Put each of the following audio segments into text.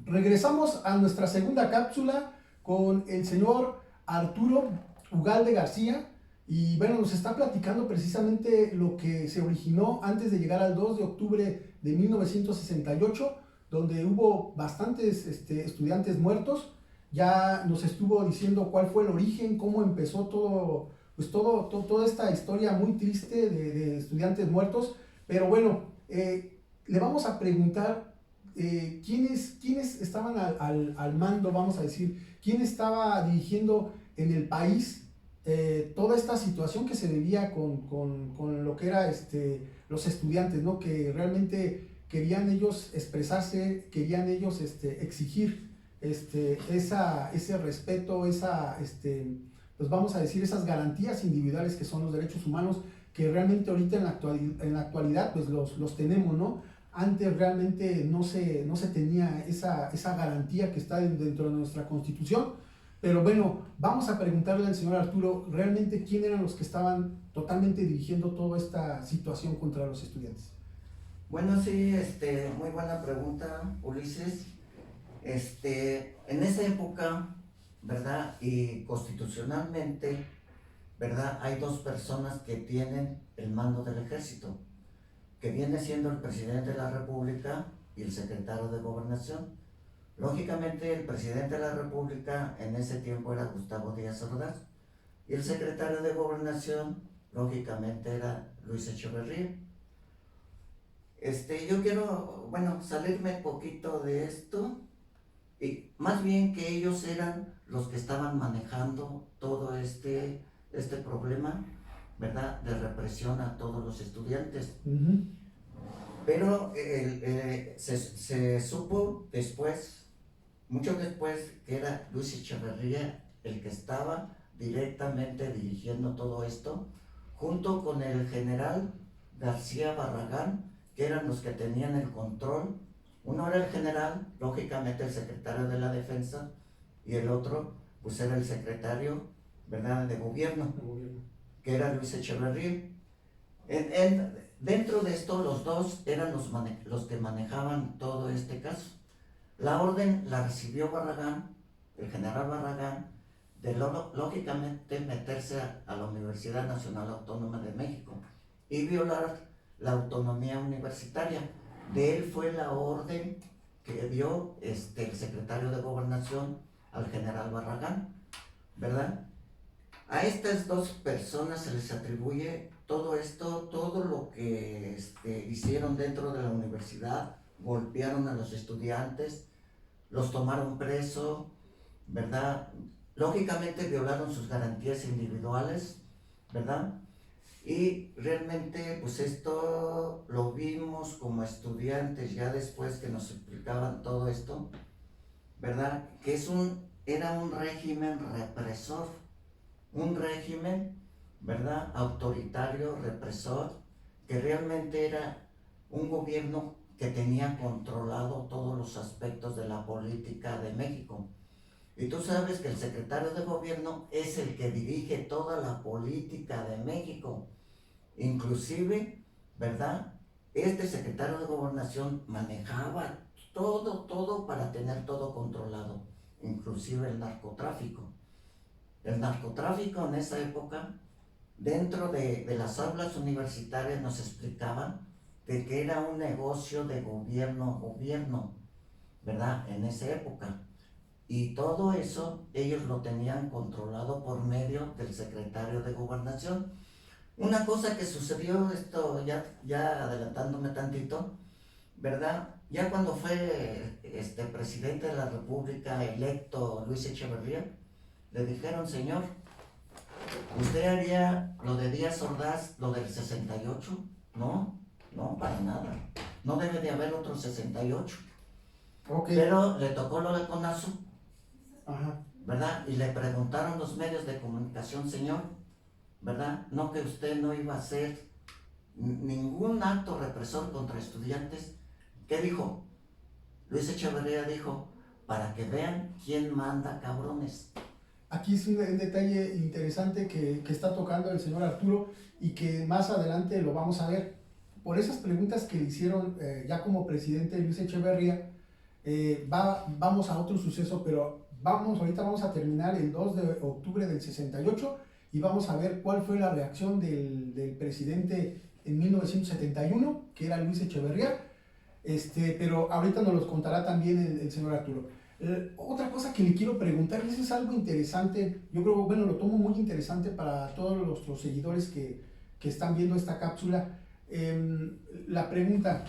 Regresamos a nuestra segunda cápsula con el señor Arturo Ugalde García y bueno, nos está platicando precisamente lo que se originó antes de llegar al 2 de octubre de 1968, donde hubo bastantes estudiantes muertos. Ya nos estuvo diciendo cuál fue el origen, cómo empezó todo, pues toda esta historia muy triste de estudiantes muertos. Pero bueno, le vamos a preguntar ¿quiénes estaban al mando, vamos a decir, quién estaba dirigiendo en el país toda esta situación que se vivía con lo que era los estudiantes, ¿no? Que realmente querían ellos expresarse, querían ellos exigir ese respeto, pues vamos a decir, esas garantías individuales que son los derechos humanos, que realmente ahorita en la actualidad pues los tenemos, ¿no? Antes realmente no se tenía esa garantía que está dentro de nuestra Constitución. Pero bueno, vamos a preguntarle al señor Arturo realmente quién eran los que estaban totalmente dirigiendo toda esta situación contra los estudiantes. Bueno, sí, muy buena pregunta, Ulises. En esa época, ¿verdad? Y constitucionalmente, ¿verdad? Hay dos personas que tienen el mando del ejército, que viene siendo el presidente de la República y el secretario de Gobernación. Lógicamente, el presidente de la República en ese tiempo era Gustavo Díaz Ordaz y el secretario de Gobernación, lógicamente, era Luis Echeverría. Yo quiero, bueno, salirme un poquito de esto, y más bien que ellos eran los que estaban manejando todo este problema, ¿verdad?, de represión a todos los estudiantes. Pero se supo después, mucho después, que era Luis Echeverría el que estaba directamente dirigiendo todo esto, junto con el general García Barragán, que eran los que tenían el control. Uno era el general, lógicamente el secretario de la Defensa, y el otro, pues era el secretario, ¿verdad?, de gobierno, que era Luis Echeverría. Dentro de esto, los dos eran los que manejaban todo este caso. La orden la recibió Barragán, el general Barragán, de lógicamente meterse a la Universidad Nacional Autónoma de México y violar la autonomía universitaria. De él fue la orden que dio el secretario de Gobernación al general Barragán, ¿verdad? A estas dos personas se les atribuye todo esto, todo lo que hicieron dentro de la universidad. Golpearon a los estudiantes, los tomaron preso, ¿verdad? Lógicamente violaron sus garantías individuales, ¿verdad? Y realmente, pues esto lo vimos como estudiantes ya después que nos explicaban todo esto, ¿verdad? Que era un régimen represor, un régimen, ¿verdad?, autoritario, represor, que realmente era un gobierno que tenía controlado todos los aspectos de la política de México. Y tú sabes que el secretario de gobierno es el que dirige toda la política de México. Inclusive, ¿verdad?, este secretario de Gobernación manejaba todo para tener todo controlado, inclusive el narcotráfico. El narcotráfico en esa época, dentro de las aulas universitarias nos explicaban de que era un negocio de gobierno, ¿verdad?, en esa época. Y todo eso ellos lo tenían controlado por medio del secretario de Gobernación. Una cosa que sucedió, esto ya adelantándome tantito, ¿verdad? Ya cuando fue presidente de la República electo Luis Echeverría, le dijeron: señor, ¿usted haría lo de Díaz Ordaz, lo del 68? No, para nada. No debe de haber otro 68. Okay. Pero le tocó lo de Conazo, ¿verdad? Y le preguntaron los medios de comunicación: señor, ¿verdad?, no, que usted no iba a hacer ningún acto represor contra estudiantes. ¿Qué dijo? Luis Echeverría dijo: para que vean quién manda, cabrones. Aquí es un detalle interesante que está tocando el señor Arturo y que más adelante lo vamos a ver. Por esas preguntas que le hicieron ya como presidente Luis Echeverría, Vamos a otro suceso, pero ahorita vamos a terminar el 2 de octubre del 68 y vamos a ver cuál fue la reacción del presidente en 1971, que era Luis Echeverría, pero ahorita nos los contará también el señor Arturo. Otra cosa que le quiero preguntar, eso es algo interesante, yo creo, bueno, lo tomo muy interesante para todos nuestros seguidores que están viendo esta cápsula. La pregunta,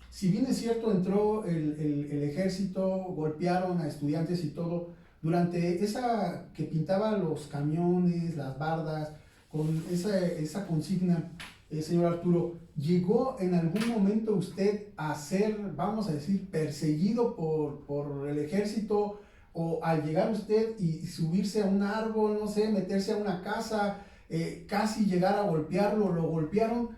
si bien es cierto, entró el ejército, golpearon a estudiantes y todo, durante esa que pintaba los camiones, las bardas, con esa consigna, señor Arturo, ¿llegó en algún momento usted a ser, vamos a decir, perseguido por el ejército? O al llegar usted y subirse a un árbol, no sé, meterse a una casa, casi llegar a golpearlo, lo golpearon,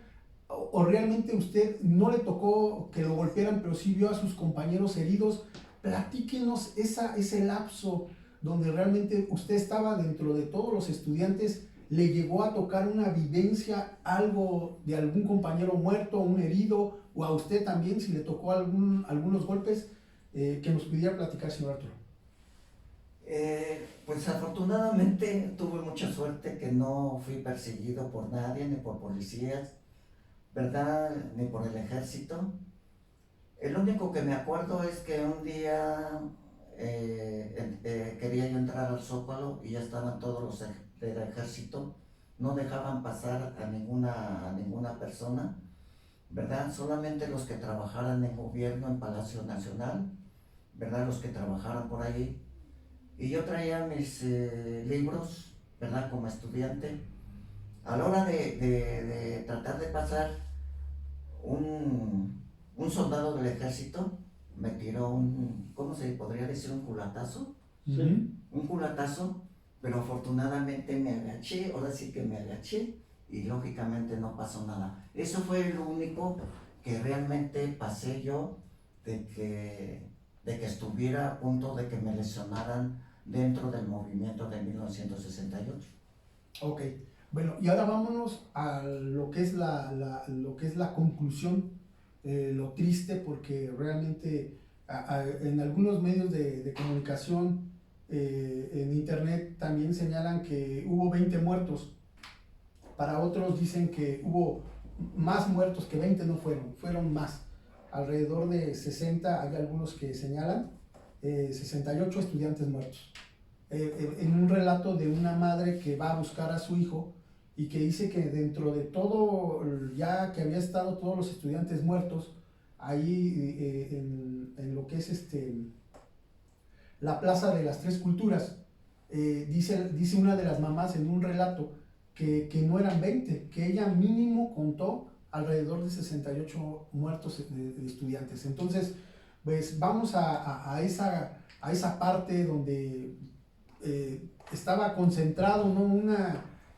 o realmente usted no le tocó que lo golpearan, pero sí vio a sus compañeros heridos? Platíquenos ese lapso donde realmente usted estaba dentro de todos los estudiantes. ¿Le llegó a tocar una vivencia, algo de algún compañero muerto, un herido, o a usted también, si le tocó algunos golpes? Que nos pudiera platicar, señor Arturo. Pues afortunadamente tuve mucha suerte que no fui perseguido por nadie, ni por policías, ¿verdad? Ni por el ejército. El único que me acuerdo es que un día quería yo entrar al Zócalo y ya estaban todos los del ejército, no dejaban pasar a ninguna persona, ¿verdad? Solamente los que trabajaran en gobierno, en Palacio Nacional, ¿verdad? Los que trabajaran por ahí. Y yo traía mis libros, ¿verdad? Como estudiante. A la hora de tratar de pasar, un soldado del ejército me tiró ¿cómo se podría decir? Un culatazo. Sí. Un culatazo, pero afortunadamente me agaché, ahora sí que me agaché y lógicamente no pasó nada. Eso fue lo único que realmente pasé yo de que estuviera a punto de que me lesionaran dentro del movimiento de 1968. Ok, bueno, y ahora vámonos a lo que es lo que es la conclusión, lo triste, porque realmente en algunos medios de comunicación, en internet, también señalan que hubo 20 muertos. Para otros dicen que hubo más muertos, que 20 no fueron más. Alrededor de 60, hay algunos que señalan, 68 estudiantes muertos. En un relato de una madre que va a buscar a su hijo y que dice que dentro de todo, ya que había estado todos los estudiantes muertos, ahí en lo que es la Plaza de las Tres Culturas, dice una de las mamás en un relato que no eran 20, que ella mínimo contó alrededor de 68 muertos de estudiantes. Entonces, pues vamos a esa parte donde estaba concentrado, ¿no?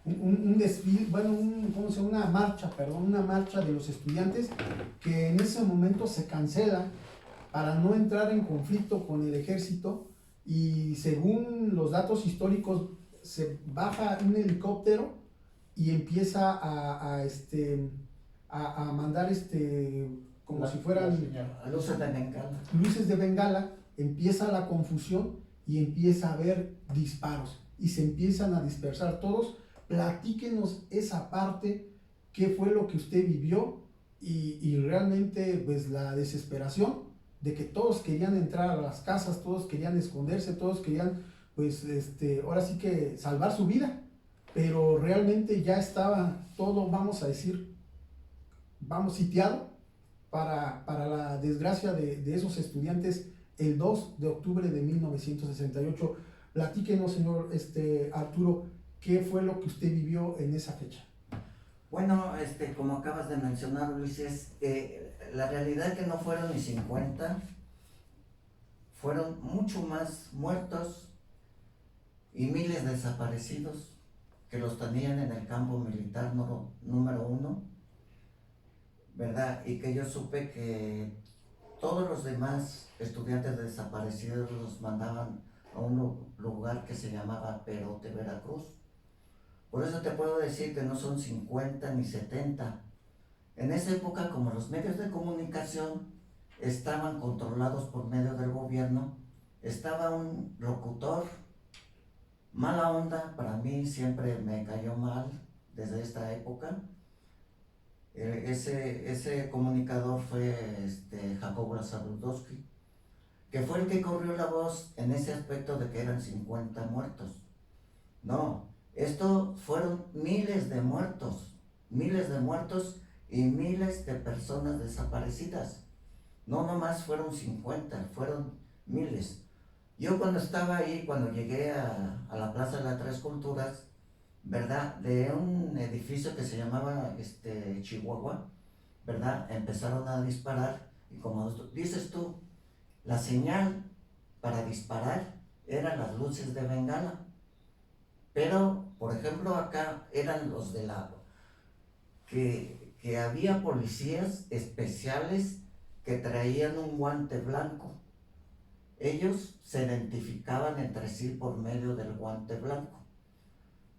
Un desfile, bueno, una marcha, una marcha de los estudiantes, que en ese momento se cancela para no entrar en conflicto con el ejército, y según los datos históricos se baja un helicóptero y empieza a mandar como si fueran luces de bengala, empieza la confusión y empieza a haber disparos y se empiezan a dispersar todos. Platíquenos esa parte, qué fue lo que usted vivió y realmente pues la desesperación de que todos querían entrar a las casas, todos querían esconderse, todos querían pues ahora sí que salvar su vida, pero realmente ya estaba todo, vamos a decir, sitiado para la desgracia de esos estudiantes el 2 de octubre de 1968. Platíquenos, señor Arturo, ¿qué fue lo que usted vivió en esa fecha? Bueno, como acabas de mencionar, Ulises, la realidad es que no fueron ni 50, fueron mucho más muertos y miles desaparecidos que los tenían en el campo militar número 1, ¿verdad? Y que yo supe que todos los demás estudiantes desaparecidos los mandaban a un lugar que se llamaba Perote, Veracruz. Por eso te puedo decir que no son 50 ni 70. En esa época, como los medios de comunicación estaban controlados por medio del gobierno. Estaba un locutor, mala onda, para mí siempre me cayó mal desde esta época. Ese comunicador fue Jacobo Zabludowski, que fue el que corrió la voz en ese aspecto de que eran 50 muertos. No, esto fueron miles de muertos y miles de personas desaparecidas. No nomás fueron 50, fueron miles. Yo cuando estaba ahí, cuando llegué a la Plaza de las Tres Culturas, ¿verdad? De un edificio que se llamaba Chihuahua, ¿verdad? Empezaron a disparar y como dices tú, la señal para disparar eran las luces de bengala. Pero, por ejemplo, acá eran los de que había policías especiales que traían un guante blanco. Ellos se identificaban entre sí por medio del guante blanco.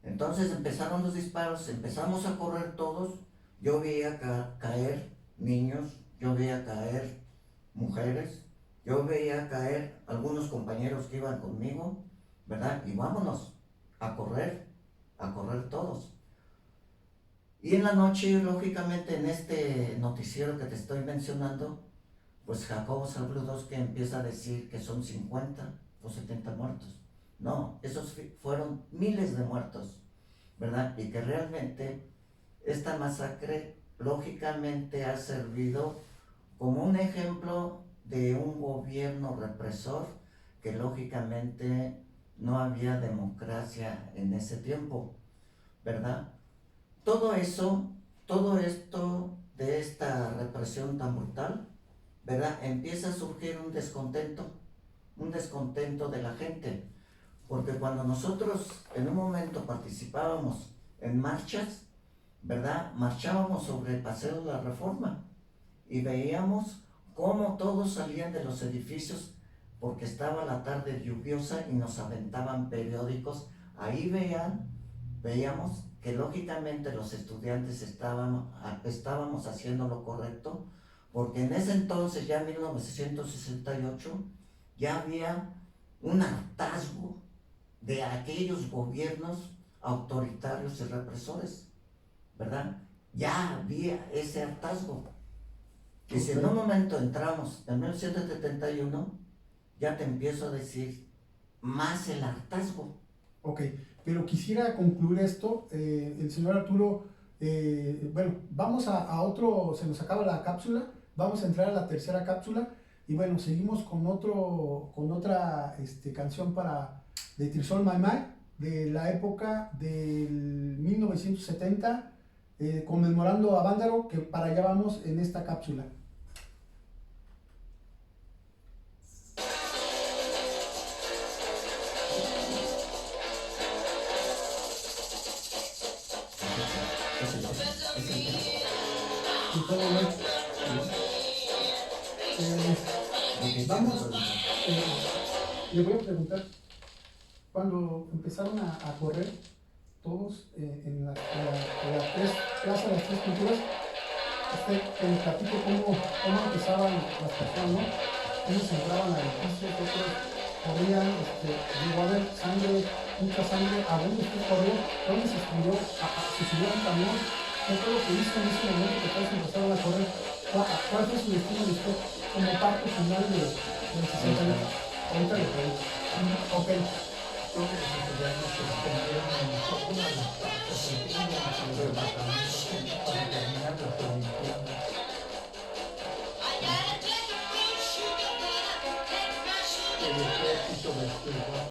Entonces empezaron los disparos, empezamos a correr todos. Yo veía caer niños, yo veía caer mujeres, yo veía caer algunos compañeros que iban conmigo, ¿verdad? Y vámonos a correr todos. Y en la noche, lógicamente, en este noticiero que te estoy mencionando, pues Jacobo Zabludowski empieza a decir que son 50 o 70 muertos. No, esos fueron miles de muertos, ¿verdad? Y que realmente esta masacre, lógicamente, ha servido como un ejemplo de un gobierno represor que, lógicamente, no había democracia en ese tiempo, ¿verdad? Todo esto de esta represión tan brutal, ¿verdad? Empieza a surgir un descontento de la gente, porque cuando nosotros en un momento participábamos en marchas, ¿verdad? Marchábamos sobre el Paseo de la Reforma y veíamos cómo todos salían de los edificios porque estaba la tarde lluviosa y nos aventaban periódicos. Ahí veíamos que lógicamente los estudiantes estábamos haciendo lo correcto, porque en ese entonces, ya en 1968, ya había un hartazgo de aquellos gobiernos autoritarios y represores, ¿verdad? Ya había ese hartazgo. Y si en un momento entramos en 1971, ya te empiezo a decir más el hartazgo. Ok, pero quisiera concluir esto. El señor Arturo, bueno, vamos a otro, se nos acaba la cápsula, vamos a entrar a la tercera cápsula y bueno, seguimos con otra canción de Tirzol Maimai, de la época del 1970, conmemorando a Vándaro, que para allá vamos en esta cápsula. Vamos, le voy a preguntar, cuando empezaron a correr todos en la Plaza de las Tres Culturas, me platico cómo empezaban las personas, ¿no? Unos entraban al edificio, otros corrían, llegó a haber sangre, mucha sangre. ¿A dónde usted corrió? ¿Dónde se escondió? ¿Se subió a un camión? ¿Qué fue lo que hizo en ese momento que todos empezaron a correr? ¿Cuál fue su destino de usted como parte final del 60? Ahorita le pregunto. Ok. Todos los estudiantes se escondieron en una de las partes del departamento para terminar la prohibición. El ejército destruyó